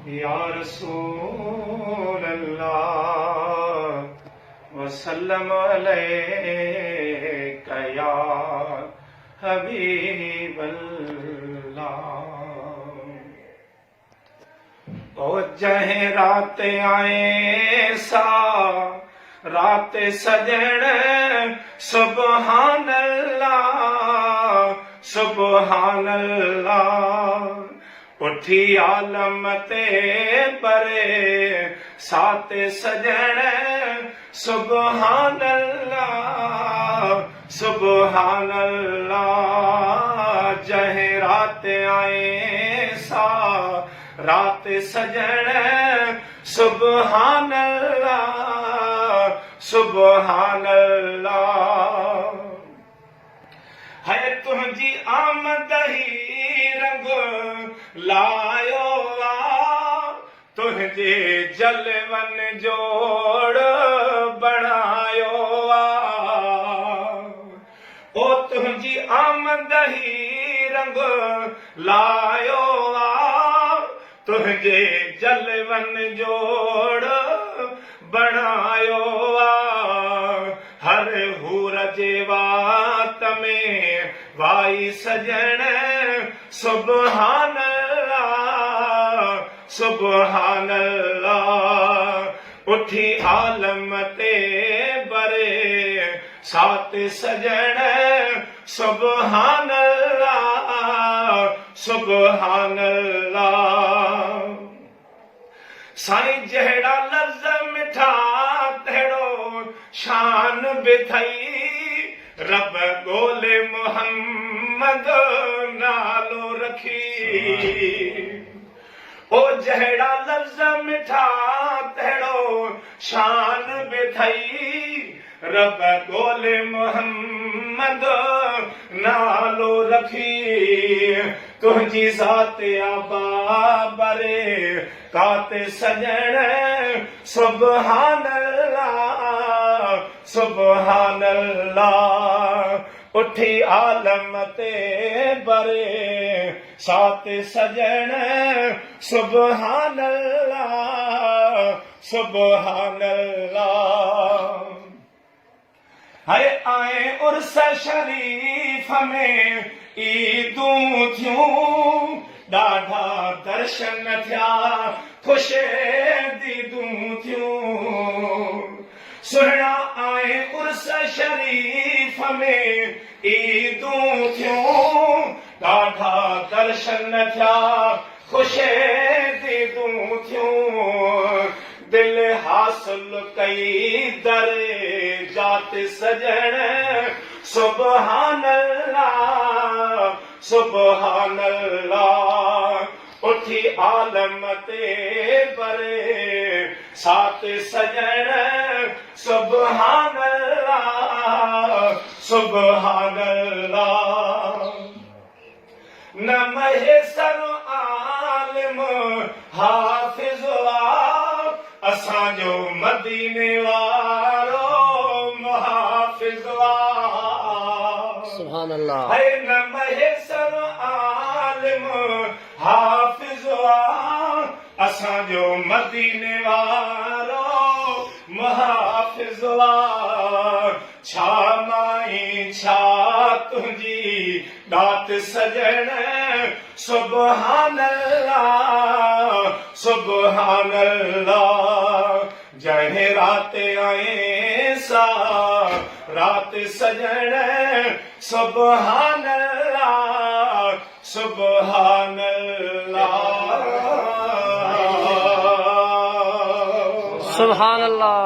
या रसूल अल्लाह वसल्लम अलैका या हबीब अल्लाह। ओ जहे रात आए सा रात सजण सुबहान अल्लाह सुबहान अल्लाह। उठी आलम ते परे सात सजण सुबहान अल्लाह सुबहान अल्लाह। जहे रात आए सा रात सजण सुबहान अल्लाह सुबहान अल्लाह। है तुझी आमद ही रंग लायो आ तुझे जलवन जोड़ बनायो आ। ओ तुझी आमद ही रंग लायो आ तुझे जलवन जोड़ बनायो आ। हर हूर जे वात में वाई सजण सुबहान अल्लाह सुबहान अल्लाह। उठी आलम ते बरे सात सजण सुबहान अल्लाह सुबहान अल्लाह। साईं जहिड़ा लफ्ज़ मिठा तहिड़ो शान बि थई रब ॻोल्हे मोहम्मद नालो रखी। ओ जहिड़ा लफ्ज़ मिठा तहिड़ो शान बि थई रब ॻोल्हे मोहम्मद नालो रखी। तुंहिंजी ज़ात बाबरे काते सजण सुबहान अल्लाह सुबहान अल्लाह। उठी आलम ते बरे सात सजण सुबहान अल्लाह सुबहान अल्लाह। है आए उर्स शरीफ में ईदूं थियूं ॾाढा दर्शन थिया ख़ुश दीदूं थियूं। सुहिणा आए उर्स शरीफ में ईदूं थियूं ॾाढा दर्शन थिया ख़ुश दीदूं थियूं। दिल हासिल कई दरे जात सजण सुबहान अल्लाह सुबहान अल्लाह। उठी आलम ते बरे सात सजण सुबहान अल्लाह सुबहान अल्लाह। न महेसर आलिम हाफिज़ असांजो मदीने वारो मुहाफिज़ सुभान अल्लाह। है न महेसर आलिम हाफिज़ असांजो मदीने वारो मुहाफिज़। छा माई छा तुंहिंजी दात सजण सुबहान अल्लाह सुबहान अल्लाह। जहे रात आए सा रात सजण सुबहान अल्लाह सुबहान अल्लाह सुभान अल्लाह।